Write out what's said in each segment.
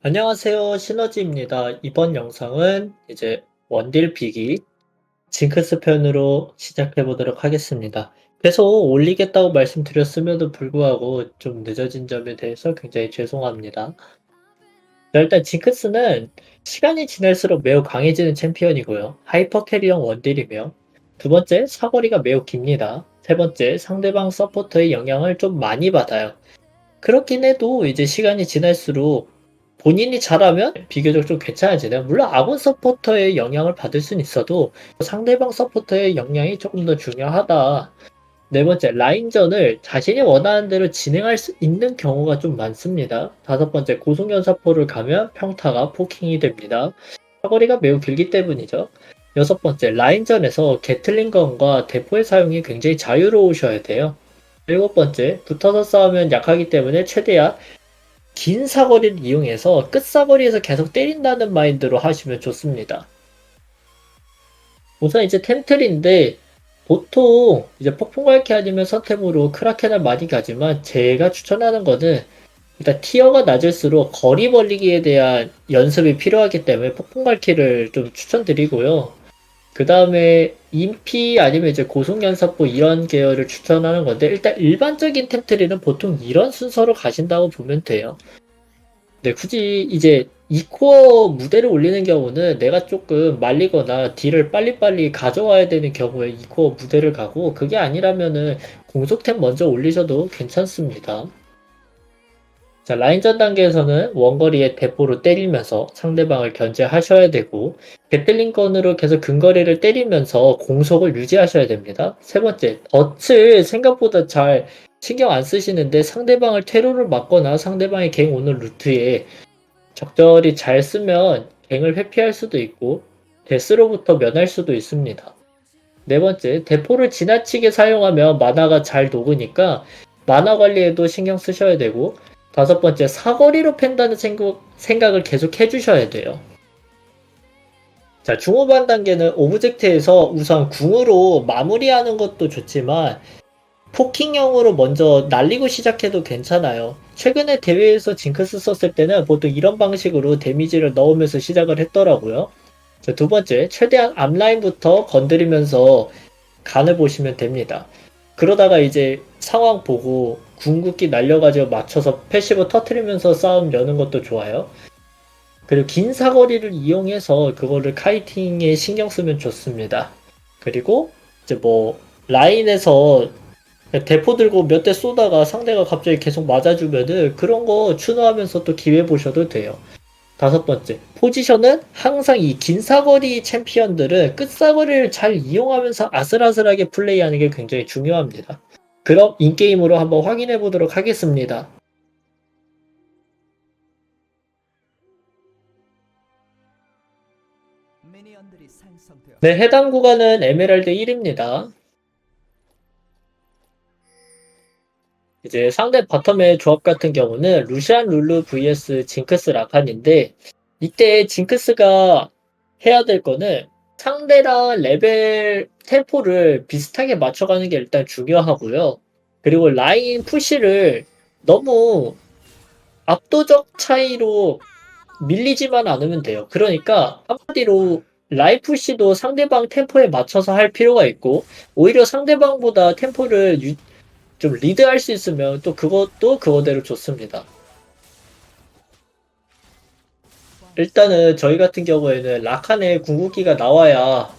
안녕하세요. 시너지입니다. 이번 영상은 이제 원딜 비기 징크스 편으로 시작해 보도록 하겠습니다. 계속 올리겠다고 말씀드렸음에도 불구하고 좀 늦어진 점에 대해서 굉장히 죄송합니다. 자, 일단 징크스는 시간이 지날수록 매우 강해지는 챔피언이고요. 하이퍼 캐리형 원딜이며, 두 번째, 사거리가 매우 깁니다. 세 번째, 상대방 서포터의 영향을 좀 많이 받아요. 그렇긴 해도 이제 시간이 지날수록 본인이 잘하면 비교적 좀 괜찮아지네요. 물론 아군 서포터의 영향을 받을 수는 있어도 상대방 서포터의 영향이 조금 더 중요하다. 네 번째, 라인전을 자신이 원하는 대로 진행할 수 있는 경우가 좀 많습니다. 다섯 번째, 고속연사포를 가면 평타가 포킹이 됩니다. 사거리가 매우 길기 때문이죠. 여섯 번째, 라인전에서 게틀링건과 대포의 사용이 굉장히 자유로우셔야 돼요. 일곱 번째, 붙어서 싸우면 약하기 때문에 최대한 긴 사거리를 이용해서 끝사거리에서 계속 때린다는 마인드로 하시면 좋습니다. 우선 이제 템틀인데 보통 이제 폭풍갈퀴 아니면 선템으로 크라켄을 많이 가지만 제가 추천하는 거는 일단 티어가 낮을수록 거리 벌리기에 대한 연습이 필요하기 때문에 폭풍갈퀴를 좀 추천드리고요. 그 다음에 인피 아니면 이제 고속연사포 이런 계열을 추천하는 건데 일단 일반적인 템트리는 보통 이런 순서로 가신다고 보면 돼요. 네, 굳이 이제 2코어 무대를 올리는 경우는 내가 조금 말리거나 딜을 빨리빨리 가져와야 되는 경우에 2코어 무대를 가고 그게 아니라면은 공속템 먼저 올리셔도 괜찮습니다. 자, 라인전 단계에서는 원거리에 대포로 때리면서 상대방을 견제하셔야 되고 게틀링건으로 계속 근거리를 때리면서 공속을 유지하셔야 됩니다. 세 번째, 덫을 생각보다 잘 신경 안 쓰시는데 상대방을 퇴로를 막거나 상대방의 갱 오는 루트에 적절히 잘 쓰면 갱을 회피할 수도 있고 데스로부터 면할 수도 있습니다. 네 번째, 대포를 지나치게 사용하면 만화가 잘 녹으니까 만화 관리에도 신경 쓰셔야 되고 다섯 번째, 사거리로 팬다는 생각을 계속 해주셔야 돼요. 자, 중후반 단계는 오브젝트에서 우선 궁으로 마무리하는 것도 좋지만 포킹형으로 먼저 날리고 시작해도 괜찮아요. 최근에 대회에서 징크스 썼을 때는 보통 이런 방식으로 데미지를 넣으면서 시작을 했더라고요. 자, 두 번째, 최대한 앞라인부터 건드리면서 간을 보시면 됩니다. 그러다가 이제 상황 보고 궁극기 날려가지고 맞춰서 패시브 터트리면서 싸움 여는 것도 좋아요. 그리고 긴 사거리를 이용해서 그거를 카이팅에 신경 쓰면 좋습니다. 그리고 이제 뭐 라인에서 대포 들고 몇 대 쏘다가 상대가 갑자기 계속 맞아주면은 그런 거 추노하면서 또 기회 보셔도 돼요. 다섯 번째, 포지션은 항상 이 긴 사거리 챔피언들은 끝사거리를 잘 이용하면서 아슬아슬하게 플레이하는 게 굉장히 중요합니다. 그럼 인게임으로 한번 확인해 보도록 하겠습니다. 네, 해당 구간은 에메랄드 1입니다. 이제 상대 바텀의 조합 같은 경우는 루시안 룰루 vs 징크스 라칸인데 이때 징크스가 해야 될 거는 상대랑 레벨 템포를 비슷하게 맞춰가는 게 일단 중요하고요. 그리고 라인 푸시를 너무 압도적 차이로 밀리지만 않으면 돼요. 그러니까 한마디로 라인 푸시도 상대방 템포에 맞춰서 할 필요가 있고 오히려 상대방보다 템포를 좀 리드할 수 있으면 또 그것도 그거대로 좋습니다. 일단은 저희 같은 경우에는 라칸의 궁극기가 나와야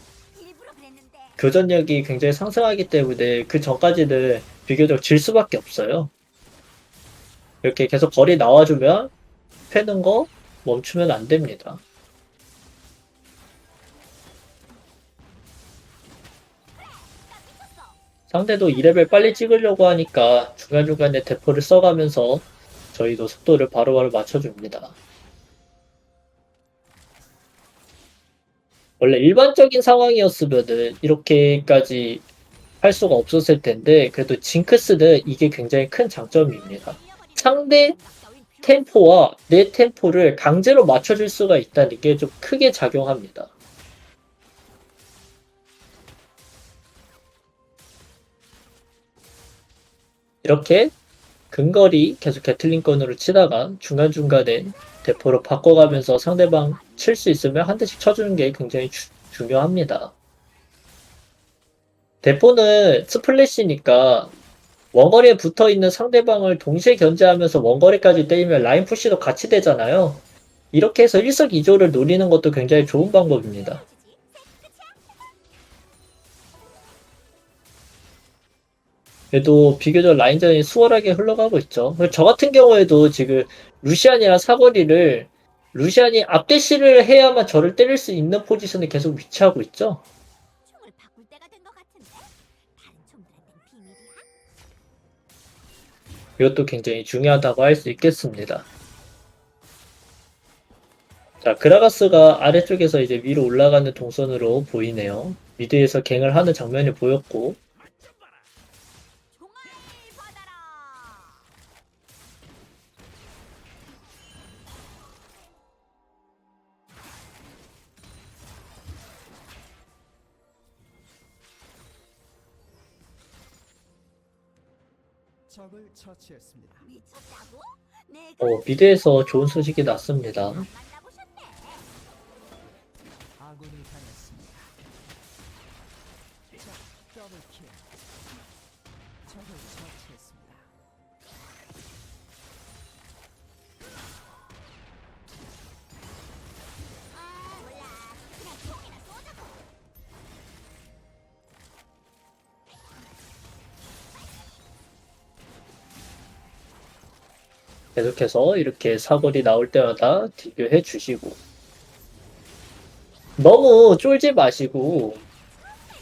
교전력이 굉장히 상승하기 때문에 그 전까지는 비교적 질 수밖에 없어요. 이렇게 계속 거리 나와주면 패는 거 멈추면 안 됩니다. 상대도 2레벨 빨리 찍으려고 하니까 중간중간에 대포를 써가면서 저희도 속도를 바로바로 맞춰줍니다. 원래 일반적인 상황이었으면은 이렇게까지 할 수가 없었을 텐데 그래도 징크스는 이게 굉장히 큰 장점입니다. 상대 템포와 내 템포를 강제로 맞춰줄 수가 있다는 게 좀 크게 작용합니다. 이렇게 근거리 계속 게틀링건으로 치다가 중간중간에 대포로 바꿔가면서 상대방 칠 수 있으면 한 대씩 쳐주는 게 굉장히 중요합니다. 대포는 스플래시니까 원거리에 붙어 있는 상대방을 동시에 견제하면서 원거리까지 때리면 라인 푸시도 같이 되잖아요. 이렇게 해서 일석이조를 노리는 것도 굉장히 좋은 방법입니다. 그래도 비교적 라인전이 수월하게 흘러가고 있죠. 저 같은 경우에도 지금 루시안이랑 사거리를 루시안이 앞대시를 해야만 저를 때릴 수 있는 포지션에 계속 위치하고 있죠. 이것도 굉장히 중요하다고 할 수 있겠습니다. 자, 그라가스가 아래쪽에서 이제 위로 올라가는 동선으로 보이네요. 미드에서 갱을 하는 장면이 보였고, 적을 처치했습니다. 미드에서 좋은 소식이 났습니다. 아군이 당했습니다. 적 더블킬. 적을 처치했습니다. 계속해서 이렇게 사거리 나올 때마다 딜교해 주시고, 너무 쫄지 마시고,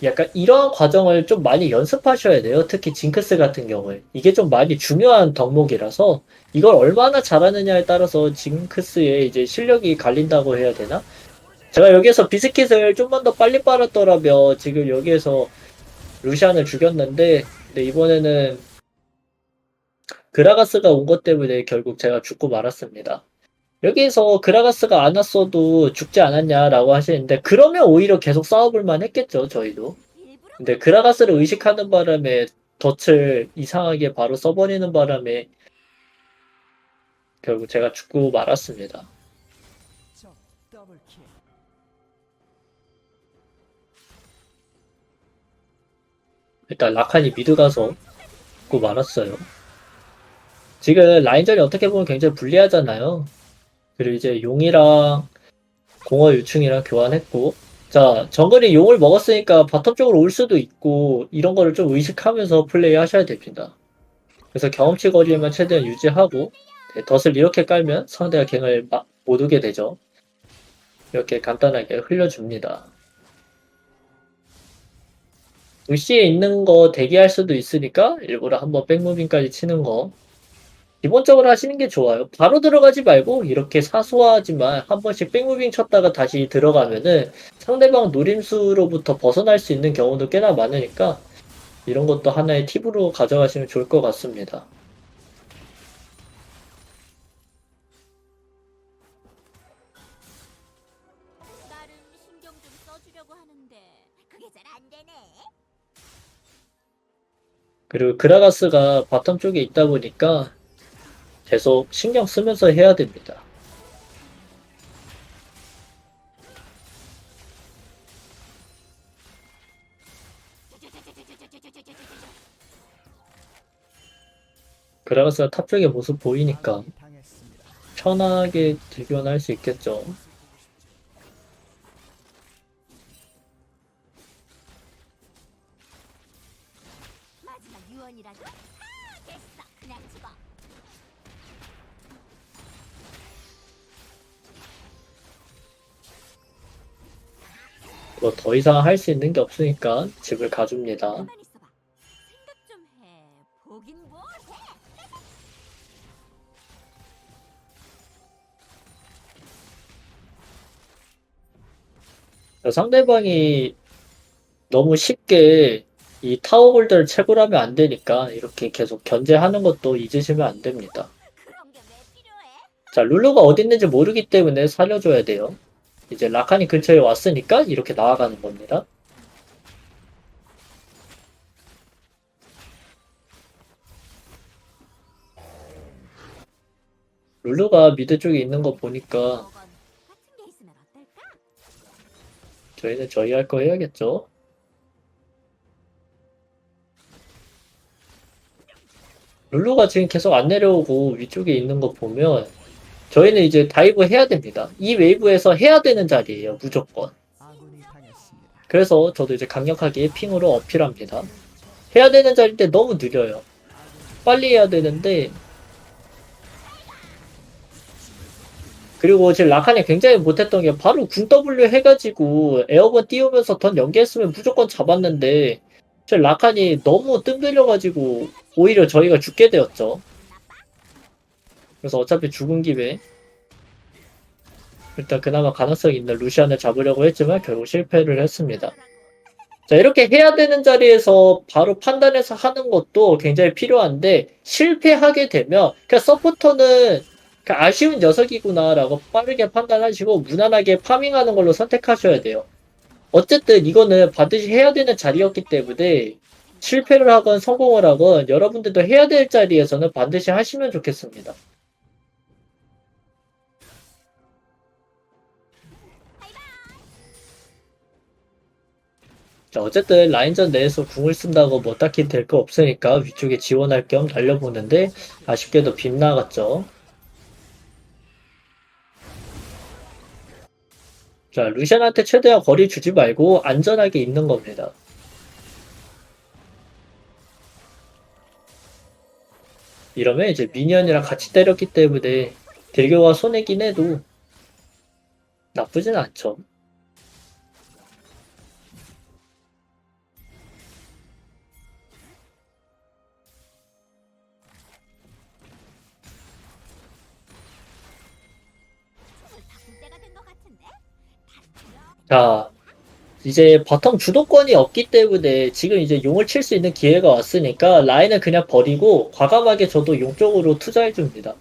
약간 이러한 과정을 좀 많이 연습하셔야 돼요. 특히 징크스 같은 경우에. 이게 좀 많이 중요한 덕목이라서 이걸 얼마나 잘하느냐에 따라서 징크스의 이제 실력이 갈린다고 해야 되나? 제가 여기에서 비스킷을 좀만 더 빨리 빨았더라면 지금 여기에서 루시안을 죽였는데, 근데 이번에는 그라가스가 온 것 때문에 결국 제가 죽고 말았습니다. 여기서 그라가스가 안 왔어도 죽지 않았냐라고 하시는데, 그러면 오히려 계속 싸워볼만 했겠죠, 저희도. 근데 그라가스를 의식하는 바람에 덫을 이상하게 바로 써버리는 바람에 결국 제가 죽고 말았습니다. 적 더블킬. 일단 라칸이 미드 가서 죽고 말았어요. 지금 라인전이 어떻게 보면 굉장히 불리하잖아요. 그리고 이제 용이랑 공허 유충이랑 교환했고, 자, 정글이 용을 먹었으니까 바텀 쪽으로 올 수도 있고, 이런 거를 좀 의식하면서 플레이 하셔야 됩니다. 그래서 경험치 거리만 최대한 유지하고, 네, 덫을 이렇게 깔면 상대가 갱을 못 오게 되죠. 이렇게 간단하게 흘려줍니다. 루시에 있는 거 대기할 수도 있으니까 일부러 한번 백무빙까지 치는 거 기본적으로 하시는 게 좋아요. 바로 들어가지 말고 이렇게 사소하지만 한 번씩 백무빙 쳤다가 다시 들어가면은 상대방 노림수로부터 벗어날 수 있는 경우도 꽤나 많으니까 이런 것도 하나의 팁으로 가져가시면 좋을 것 같습니다. 나름 신경 좀 써주려고 하는데 그게 잘 안 되네. 그리고 그라가스가 바텀 쪽에 있다 보니까 계속 신경 쓰면서 해야 됩니다. 그라가스가 탑 쪽의 모습 보이니까 아군이 당했습니다. 편하게 딜교환할 수 있겠죠. 마지막 유언이라도? 됐어, 그냥 죽어. 뭐 더 이상 할 수 있는 게 없으니까 집을 가줍니다. 가만히 있어봐. 생각 좀 해. 보긴 뭘 해. 상대방이 너무 쉽게 이 타워홀더를 채굴하면 안 되니까 이렇게 계속 견제하는 것도 잊으시면 안 됩니다. 그런 게 왜 필요해? 자, 룰루가 어디 있는지 모르기 때문에 살려줘야 돼요. 이제 라칸이 근처에 왔으니까 이렇게 나아가는 겁니다. 룰루가 미드 쪽에 있는 거 보니까 저건 같은 게 있으면 어떨까? 저희는 저희 할 거 해야겠죠. 룰루가 지금 계속 안 내려오고 위쪽에 있는 거 보면 저희는 이제 다이브 해야 됩니다. 이 웨이브에서 해야 되는 자리예요, 무조건. 아군이 당했습니다. 그래서 저도 이제 강력하게 핑으로 어필합니다. 해야 되는 자리인데 너무 느려요. 빨리 해야 되는데 그리고 지금 라칸이 굉장히 못했던 게 바로 궁 W 해가지고 에어건 띄우면서 던 연계했으면 무조건 잡았는데 지금 라칸이 너무 뜸들여가지고 오히려 저희가 죽게 되었죠. 그래서 어차피 죽은 김에 일단 그나마 가능성 있는 루시안을 잡으려고 했지만 결국 실패를 했습니다. 자, 이렇게 해야 되는 자리에서 바로 판단해서 하는 것도 굉장히 필요한데 실패하게 되면 그냥 서포터는 그냥 아쉬운 녀석이구나라고 빠르게 판단하시고 무난하게 파밍하는 걸로 선택하셔야 돼요. 어쨌든 이거는 반드시 해야 되는 자리였기 때문에 실패를 하건 성공을 하건 여러분들도 해야 될 자리에서는 반드시 하시면 좋겠습니다. 자, 어쨌든 라인전 내에서 궁을 쓴다고 뭐 딱히 될 거 없으니까 위쪽에 지원할 겸 달려보는데 아쉽게도 빗나갔죠. 자, 루시안한테 최대한 거리 주지 말고 안전하게 있는 겁니다. 이러면 이제 미니언이랑 같이 때렸기 때문에 딜교가 손해긴 해도 나쁘진 않죠. 손을 바꿀 때가 된 것 같은데? 자, 이제 바텀 주도권이 없기 때문에 지금 이제 용을 칠 수 있는 기회가 왔으니까 라인은 그냥 버리고 과감하게 저도 용 쪽으로 투자해줍니다.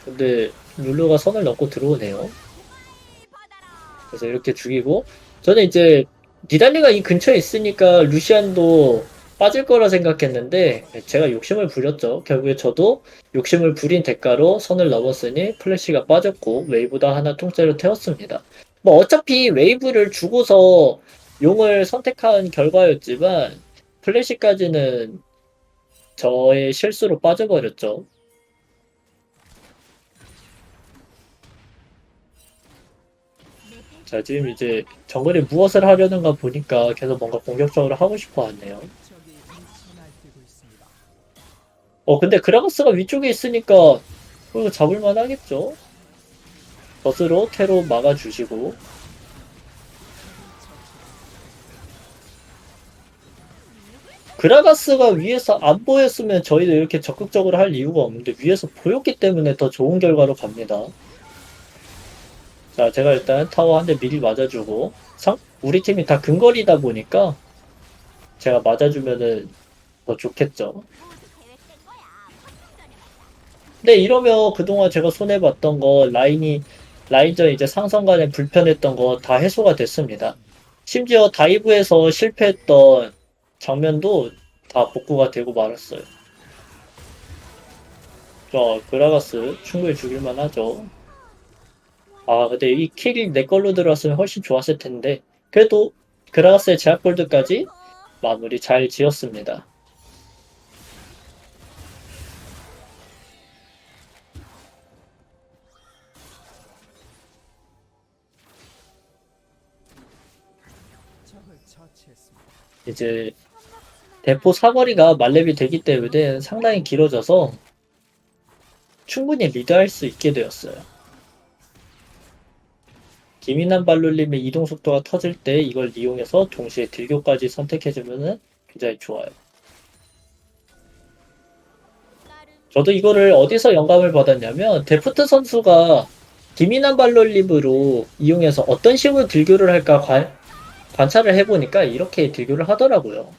근데 룰루가 선을 넘고 들어오네요. 그래서 이렇게 죽이고 저는 이제 니달리가 이 근처에 있으니까 루시안도 빠질 거라 생각했는데 제가 욕심을 부렸죠. 결국에 저도 욕심을 부린 대가로 선을 넘었으니 플래시가 빠졌고 웨이브다 하나 통째로 태웠습니다. 뭐 어차피 웨이브를 주고서 용을 선택한 결과였지만 플래시까지는 저의 실수로 빠져버렸죠. 자, 지금 이제 정글에 무엇을 하려는가 보니까 계속 뭔가 공격적으로 하고 싶어 하네요. 적이 날뛰고 있습니다. 근데 그라가스가 위쪽에 있으니까 이거 잡을만 하겠죠? 덫으로 테로 막아주시고 그라가스가 위에서 안 보였으면 저희도 이렇게 적극적으로 할 이유가 없는데 위에서 보였기 때문에 더 좋은 결과로 갑니다. 자, 제가 일단 타워 한 대 미리 맞아주고 우리 팀이 다 근거리다 보니까 제가 맞아주면은 더 좋겠죠. 모두 계획된 거야. 확정전에 근데 이러면 그동안 제가 손해봤던 거 라인전 이제 상성간에 불편했던 거 다 해소가 됐습니다. 심지어 다이브에서 실패했던 장면도 다 복구가 되고 말았어요. 자, 그라가스 충분히 죽일만 하죠. 아, 근데 이 킬이 내 걸로 들어왔으면 훨씬 좋았을 텐데 그래도 그라가스의 제압골드까지 마무리 잘 지었습니다. 적을 처치했습니다. 이제 대포 사거리가 만렙이 되기 때문에 상당히 길어져서 충분히 리드할 수 있게 되었어요. 기민한 발놀림의 이동 속도가 터질 때 이걸 이용해서 동시에 딜교까지 선택해주면 굉장히 좋아요. 나름 저도 이거를 어디서 영감을 받았냐면 데프트 선수가 기민한 발놀림으로 이용해서 어떤 식으로 딜교를 할까 관찰을 해보니까 이렇게 딜교를 하더라고요.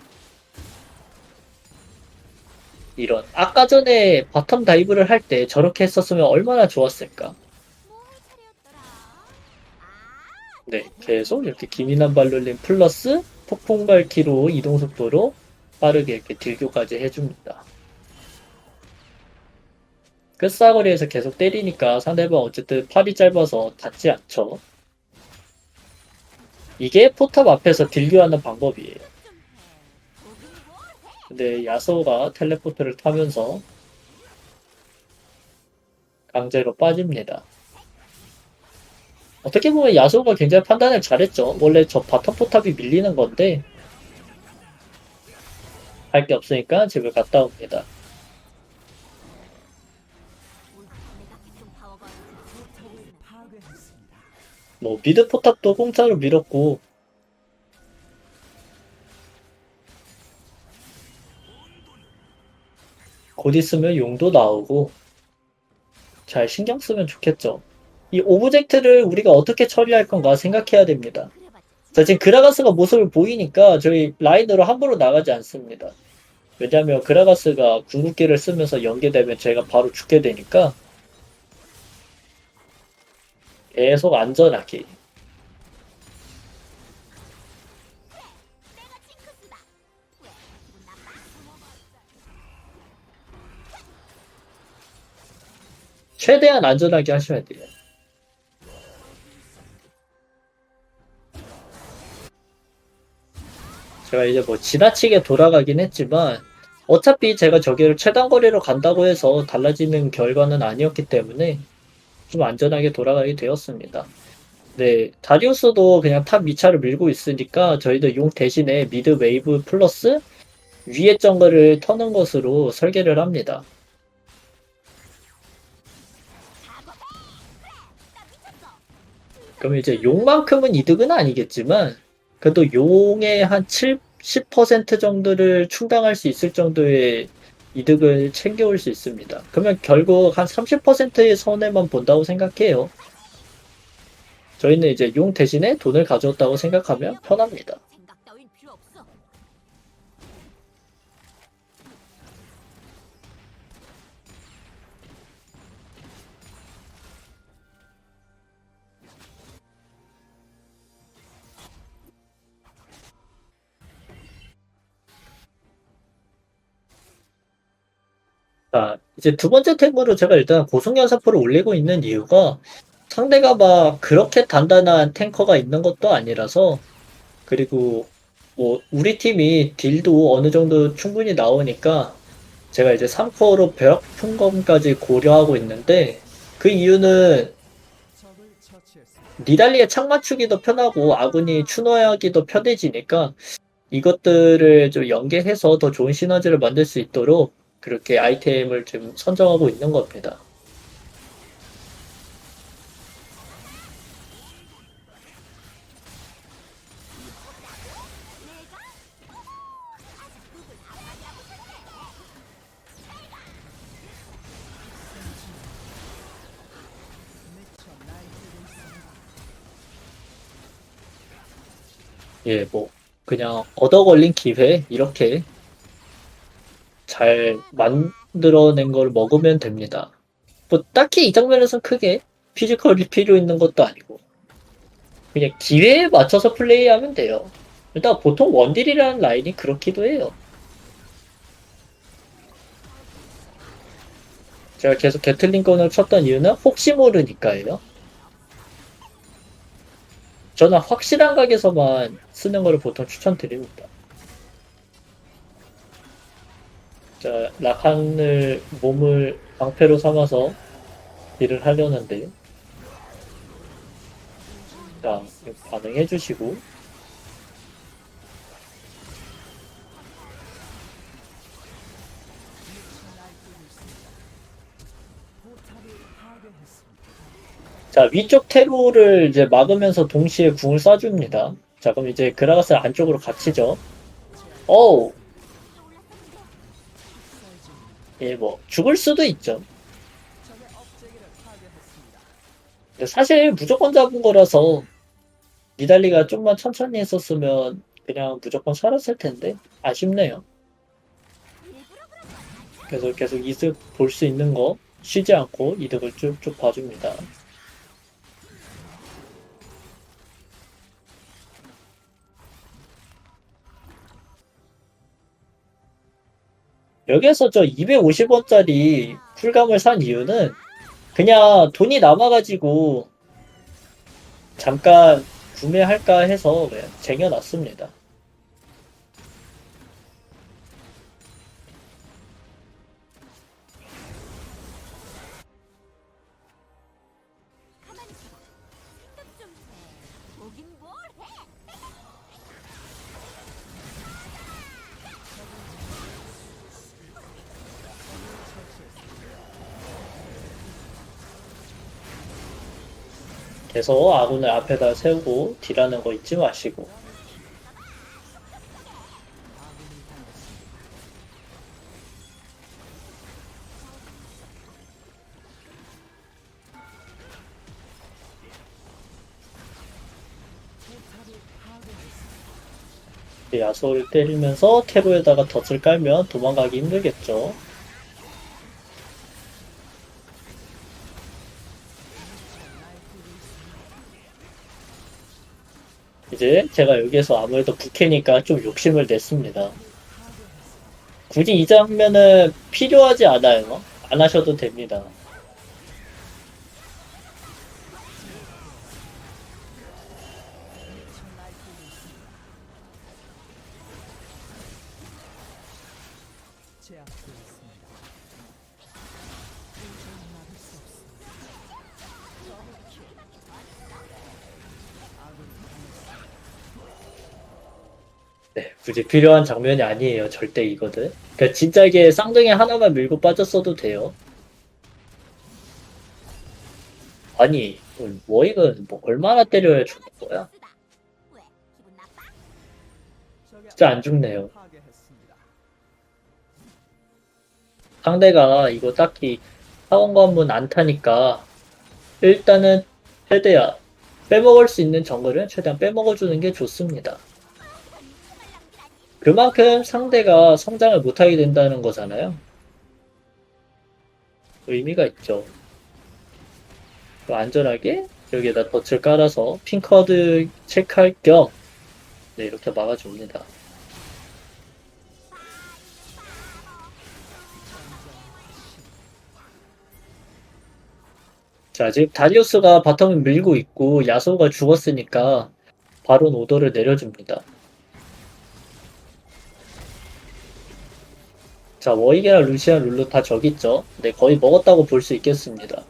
이런 아까 전에 바텀 다이브를 할 때 저렇게 했었으면 얼마나 좋았을까. 뭘 차렸더라? 네, 계속 이렇게 기민한 발놀림 플러스 폭풍 발키로 이동 속도로 빠르게 이렇게 딜교까지 해줍니다. 끝사거리에서 계속 때리니까 상대방 어쨌든 팔이 짧아서 닿지 않죠. 이게 포탑 앞에서 딜교하는 방법이에요. 근데 야소가 텔레포트를 타면서 강제로 빠집니다. 어떻게 보면 야소가 굉장히 판단을 잘했죠. 원래 저 바텀 포탑이 밀리는 건데 할 게 없으니까 집을 갔다 옵니다. 포탑을 파괴했습니다. 뭐 미드 포탑도 공짜로 밀었고 곧 있으면 용도 나오고 잘 신경 쓰면 좋겠죠. 이 오브젝트를 우리가 어떻게 처리할 건가 생각해야 됩니다. 자, 지금 그라가스가 모습을 보이니까 저희 라인으로 함부로 나가지 않습니다. 왜냐면 그라가스가 궁극기를 쓰면서 연계되면 제가 바로 죽게 되니까 계속 안전하게. 최대한 안전하게 하셔야 돼요. 제가 이제 뭐 지나치게 돌아가긴 했지만 어차피 제가 저기를 최단 거리로 간다고 해서 달라지는 결과는 아니었기 때문에 좀 안전하게 돌아가게 되었습니다. 네, 다리우스도 그냥 탑 미차를 밀고 있으니까 저희도 용 대신에 미드 웨이브 플러스 위에 정글을 터는 것으로 설계를 합니다. 그럼 이제 용만큼은 이득은 아니겠지만 그래도 용의 한 70% 정도를 충당할 수 있을 정도의 이득을 챙겨올 수 있습니다. 그러면 결국 한 30%의 손해만 본다고 생각해요. 저희는 이제 용 대신에 돈을 가져왔다고 생각하면 편합니다. 생각 따윈 필요 없어. 자, 이제 두 번째 템으로 제가 일단 고속연사포를 올리고 있는 이유가 상대가 막 그렇게 단단한 탱커가 있는 것도 아니라서 그리고 뭐 우리 팀이 딜도 어느 정도 충분히 나오니까 제가 이제 3코어로 벼락풍검까지 고려하고 있는데 그 이유는 적을 처치했습니다. 니달리의 창 맞추기도 편하고 아군이 추노하기도 편해지니까 이것들을 좀 연계해서 더 좋은 시너지를 만들 수 있도록 그렇게 아이템을 좀 선정하고 있는 겁니다. 미쳐 날뛰고 있습니다. 예, 뭐 그냥 얻어 걸린 기회 이렇게 잘 만들어낸 걸 먹으면 됩니다. 뭐 딱히 이 장면에선 크게 피지컬이 필요 있는 것도 아니고 그냥 기회에 맞춰서 플레이하면 돼요. 일단 보통 원딜이라는 라인이 그렇기도 해요. 제가 계속 게틀링건을 쳤던 이유는 혹시 모르니까예요. 저는 확실한 각에서만 쓰는 것을 보통 추천드립니다. 자, 라칸을 몸을 방패로 삼아서 딜을 하려는데 자, 반응해 주시고 날뛰고 있습니다. 포탑을 파괴했습니다. 자, 위쪽 테로를 이제 막으면서 동시에 궁을 쏴줍니다. 자, 그럼 이제 그라가스를 안쪽으로 갇히죠. 어우, 예, 뭐 죽을 수도 있죠. 적의 업체기를 파괴했습니다. 근데 사실 무조건 잡은 거라서 니달리가 좀만 천천히 했었으면 그냥 무조건 살았을 텐데 아쉽네요. 그래서 계속 이득 볼 수 있는 거 쉬지 않고 이득을 쭉쭉 봐줍니다. 여기에서 저 250원짜리 쿨감을 산 이유는 그냥 돈이 남아가지고 잠깐 구매할까 해서 그냥 쟁여놨습니다. 가만히 있어봐. 생각 좀 해. 보긴 뭘 해? 계속 아군을 앞에다 세우고 딜하는 거 잊지 마시고. 야소를 때리면서 테로에다가 덫을 깔면 도망가기 힘들겠죠. 이제 제가 여기에서 아무래도 부캐니까 좀 욕심을 냈습니다. 굳이 이 장면은 필요하지 않아요. 안 하셔도 됩니다. 제압되었습니다. 도저히 막을 수 없습니다. 아군이 네, 굳이 필요한 장면이 아니에요. 절대 이거든. 그러니까 진짜 이게 쌍둥이 하나만 밀고 빠졌어도 돼요. 아니, 워익은 뭐 얼마나 때려야 죽는 거야? 쓰다. 왜? 기분 나빠? 적의 진짜 안 죽네요. 파괴했습니다. 상대가 이거 딱히 학원 관문 안 타니까 일단은 최대한 빼먹을 수 있는 정글은 최대한 빼먹어주는 게 좋습니다. 그만큼 상대가 성장을 못하게 된다는 거잖아요. 의미가 있죠. 안전하게 여기에다 덫을 깔아서 핑커드 체크할 겸 네, 이렇게 막아줍니다. 자, 지금 다리우스가 바텀을 밀고 있고 야소가 죽었으니까 바론 오더를 내려줍니다. 자, 워익이랑 루시안, 룰루 다 저기 있죠? 네, 거의 먹었다고 볼 수 있겠습니다.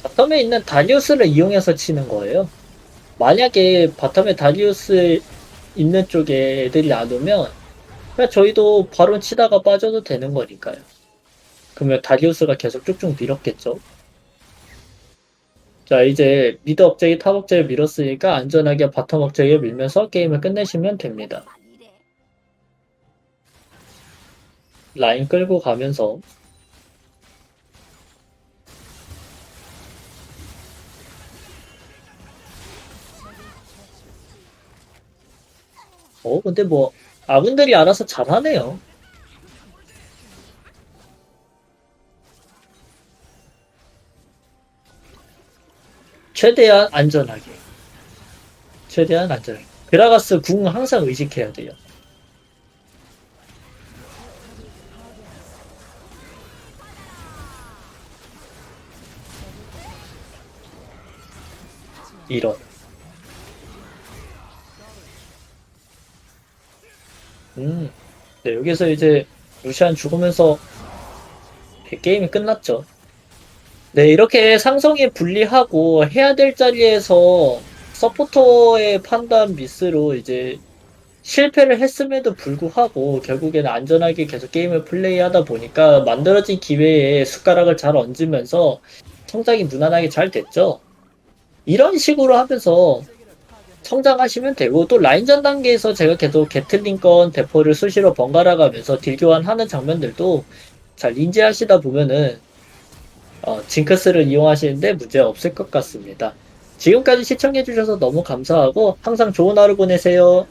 바텀에 있는 다리우스를 이용해서 치는 거예요. 만약에 바텀에 다리우스 있는 쪽에 애들이 안 오면 그냥 저희도 바론 치다가 빠져도 되는 거니까요. 그러면 다리우스가 계속 쭉쭉 밀었겠죠. 자, 이제 미드 억제기, 탑 억제기 밀었으니까 안전하게 바텀 억제기 밀면서 게임을 끝내시면 됩니다. 막 이래. 라인 끌고 가면서 근데 뭐 아군들이 알아서 잘하네요. 최대한 안전하게. 최대한 안전하게. 그라가스 궁 항상 의식해야 돼요. 이런. 네, 여기서 이제 루시안 죽으면서 게임이 끝났죠. 네, 이렇게 상성이 분리하고 해야 될 자리에서 서포터의 판단 미스로 이제 실패를 했음에도 불구하고 결국에는 안전하게 계속 게임을 플레이하다 보니까 만들어진 기회에 숟가락을 잘 얹으면서 성장이 무난하게 잘 됐죠. 이런 식으로 하면서 성장하시면 되고 또 라인전 단계에서 제가 계속 게틀링건 대포를 수시로 번갈아 가면서 딜 교환하는 장면들도 잘 인지하시다 보면은 징크스를 이용하시는데 문제 없을 것 같습니다. 지금까지 시청해주셔서 너무 감사하고 항상 좋은 하루 보내세요.